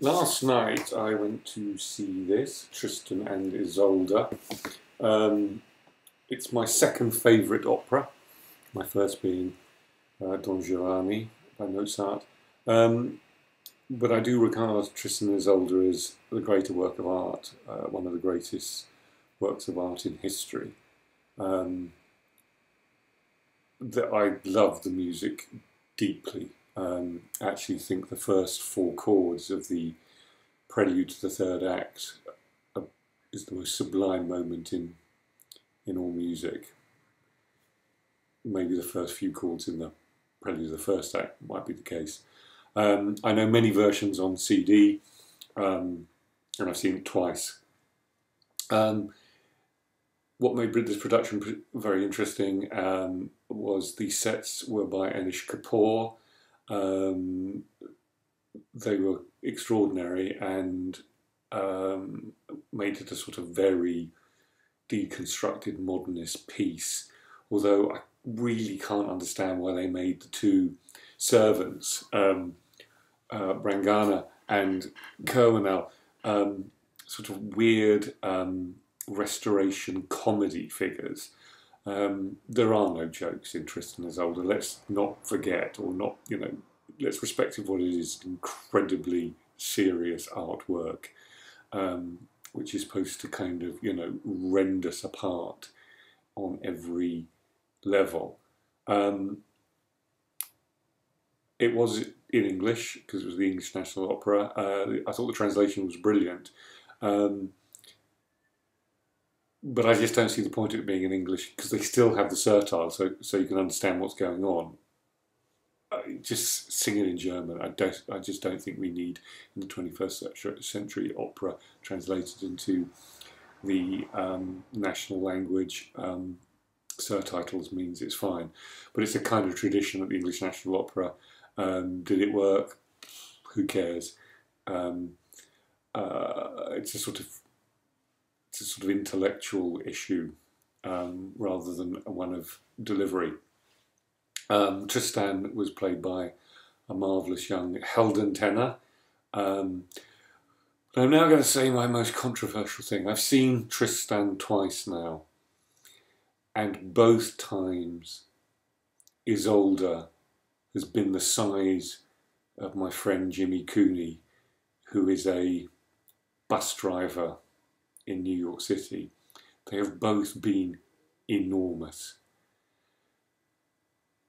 Last night I went to see this, Tristan and Isolde. It's my second favourite opera, my first being Don Giovanni by Mozart. But I do regard Tristan and Isolde as the greater work of art, one of the greatest works of art in history. That I love the music deeply. I actually think the first four chords of the prelude to the third act is the most sublime moment in all music. Maybe the first few chords in the prelude to the first act might be the case. I know many versions on CD, and I've seen it twice. What made this production very interesting was the sets were by Anish Kapoor. They were extraordinary and made it a sort of very deconstructed modernist piece, although I really can't understand why they made the two servants, Brangana and Kerwanel, sort of weird restoration comedy figures. There are no jokes in Tristan and Isolde. Let's not forget, or not, let's respect it for what it is, incredibly serious artwork, which is supposed to kind of, rend us apart on every level. It was in English, because it was the English National Opera. I thought the translation was brilliant. But I just don't see the point of it being in English, because they still have the surtitle, so you can understand what's going on. Just sing it in German. I just don't think we need, in the 21st century, opera translated into the national language. Surtitles means it's fine, but it's a kind of tradition at the English National Opera. Did it work? Who cares? It's a sort of intellectual issue rather than one of delivery. Tristan was played by a marvellous young Helden tenor. I'm now going to say my most controversial thing. I've seen Tristan twice now, and both times Isolde has been the size of my friend Jimmy Cooney, who is a bus driver in New York City. They have both been enormous.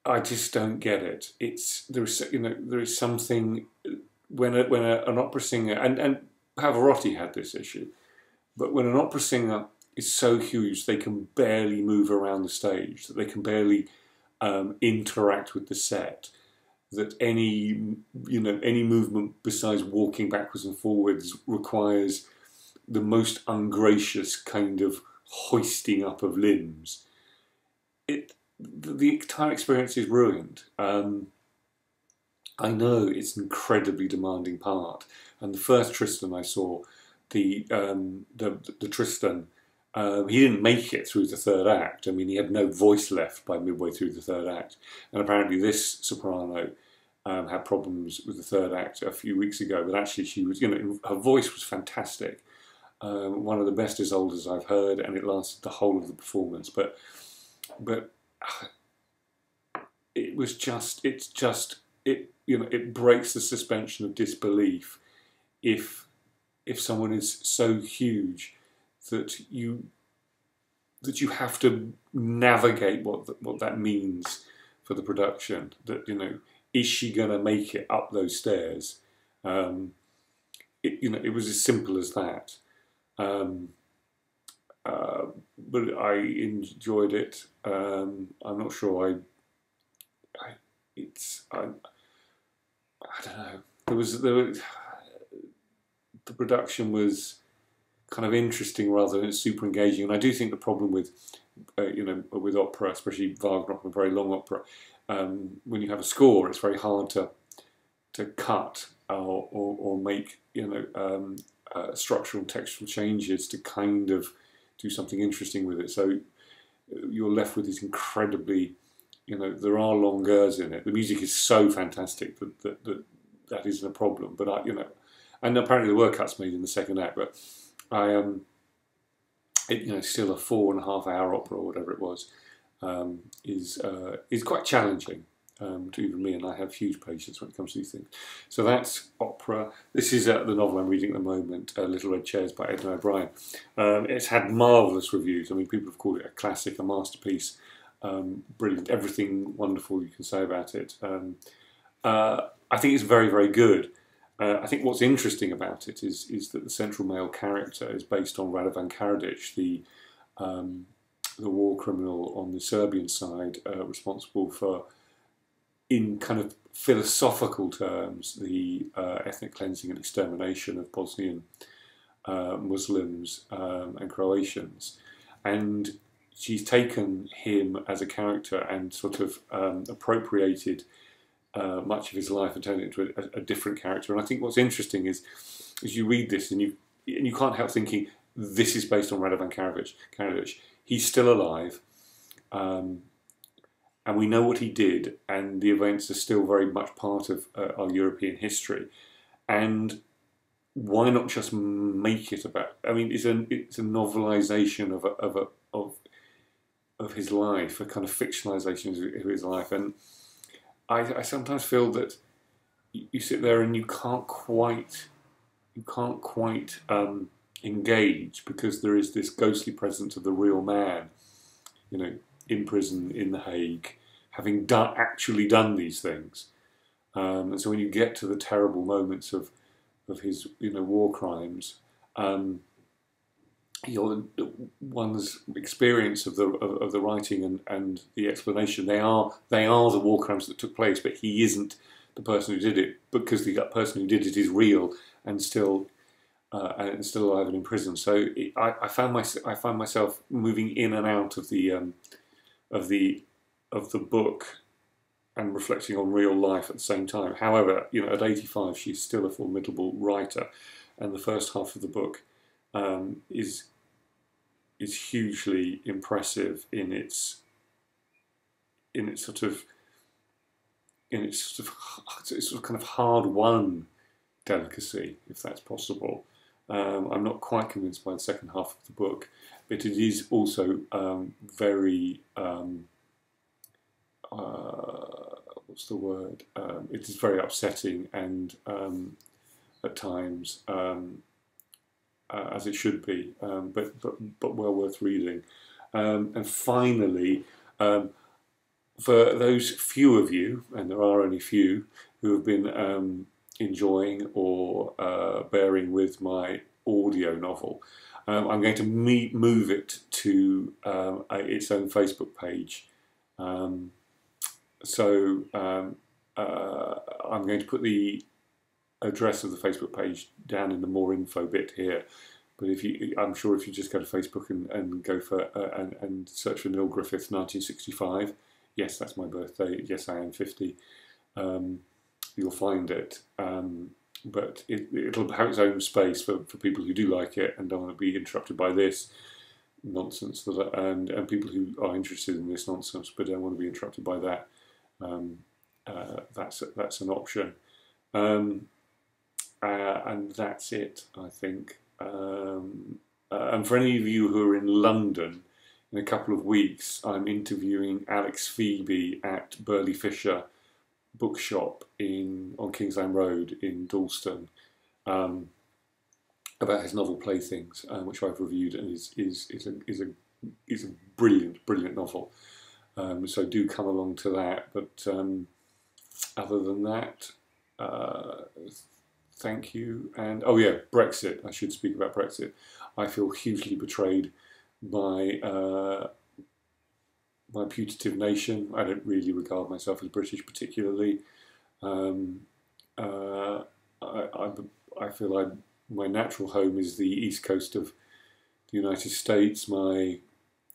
I just don't get it. There is something when an opera singer, and Pavarotti had this issue, but when an opera singer is so huge they can barely move around the stage, that they can barely interact with the set, that any movement besides walking backwards and forwards requires the most ungracious kind of hoisting up of limbs. The entire experience is ruined. I know it's an incredibly demanding part, and the first Tristan I saw, the Tristan, he didn't make it through the third act. I mean, he had no voice left by midway through the third act, and apparently this soprano had problems with the third act a few weeks ago. But actually, she was, her voice was fantastic. One of the best Isoldes I've heard, and it lasted the whole of the performance. But it was it breaks the suspension of disbelief if someone is so huge that you have to navigate what that means for the production. That is she going to make it up those stairs? It was as simple as that. But I enjoyed it. I'm not sure I don't know. The production was kind of interesting rather than super engaging, and I do think the problem with with opera, especially Wagner opera, very long opera, when you have a score, it's very hard to cut or make structural and textual changes to kind of do something interesting with it. So you're left with these incredibly, there are longueurs in it. The music is so fantastic that isn't a problem. But and apparently there were cuts made in the second act, but it's still a 4.5 hour opera or whatever it was, is quite challenging to even me, and I have huge patience when it comes to these things. So that's opera. This is the novel I'm reading at the moment, Little Red Chairs by Edna O'Brien. It's had marvellous reviews. I mean, people have called it a classic, a masterpiece, brilliant, everything wonderful you can say about it. I think it's very, very good. I think what's interesting about it is that the central male character is based on Radovan Karadzic, the war criminal on the Serbian side, responsible for, in kind of philosophical terms, the ethnic cleansing and extermination of Bosnian Muslims and Croatians. And she's taken him as a character and sort of appropriated much of his life and turned it into a different character. And I think what's interesting is you read this and you can't help thinking this is based on Radovan Karadzic. He's still alive, and we know what he did, and the events are still very much part of our European history. And why not just make it about? I mean, it's a novelization of his life, a kind of fictionalization of his life. And I sometimes feel that you sit there and you can't quite engage, because there is this ghostly presence of the real man, in prison in The Hague, having actually done these things. And so when you get to the terrible moments of his war crimes, one's experience of the writing and the explanation, they are the war crimes that took place, but he isn't the person who did it, because the person who did it is real and still alive and in prison. So I find myself moving in and out of the book and reflecting on real life at the same time. However, at 85, she's still a formidable writer, and the first half of the book is hugely impressive in its sort of kind of hard-won delicacy, if that's possible. I'm not quite convinced by the second half of the book, but it is also very what's the word? It is very upsetting and at times, as it should be, but well worth reading. And finally, for those few of you, and there are only few, who have been enjoying or bearing with my audio novel, I'm going to move it to its own Facebook page. So I'm going to put the address of the Facebook page down in the more info bit here. But I'm sure if you just go to Facebook and go for and search for Neil Griffith 1965, yes, that's my birthday. Yes, I am 50. You'll find it. But it'll have its own space for people who do like it and don't want to be interrupted by this nonsense, and people who are interested in this nonsense but don't want to be interrupted by that. That's an option. And that's it, I think. And for any of you who are in London, in a couple of weeks, I'm interviewing Alex Phoebe at Burley Fisher bookshop on Kingsland Road in Dalston, about his novel Playthings, which I've reviewed, and is a brilliant novel. So do come along to that. But other than that, thank you. And oh yeah, Brexit. I should speak about Brexit. I feel hugely betrayed by my putative nation. I don't really regard myself as British particularly. I feel my natural home is the east coast of the United States. My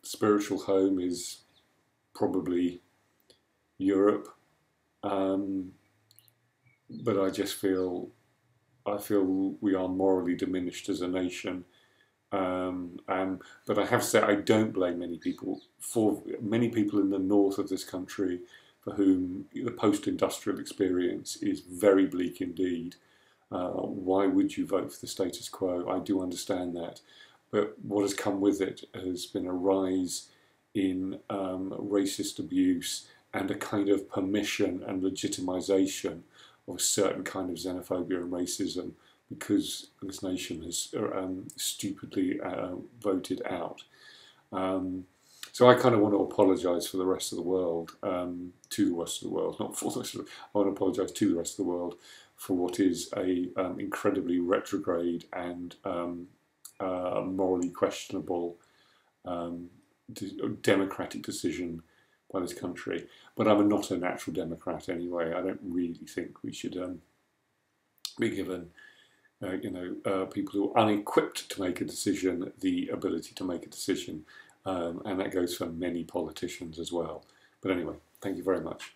spiritual home is probably Europe. But I just feel we are morally diminished as a nation. But I have to say, I don't blame many people. For many people in the north of this country, for whom the post-industrial experience is very bleak indeed, Why would you vote for the status quo? I do understand that. But what has come with it has been a rise in racist abuse and a kind of permission and legitimization of a certain kind of xenophobia and racism because this nation has stupidly voted out. So I kind of want to apologise for the rest of the world, to the rest of the world, not for the rest of the world. I want to apologise to the rest of the world for what is a incredibly retrograde and morally questionable democratic decision by this country. But I'm not a natural democrat anyway. I don't really think we should be given people who are unequipped to make a decision the ability to make a decision. And that goes for many politicians as well. But anyway, thank you very much.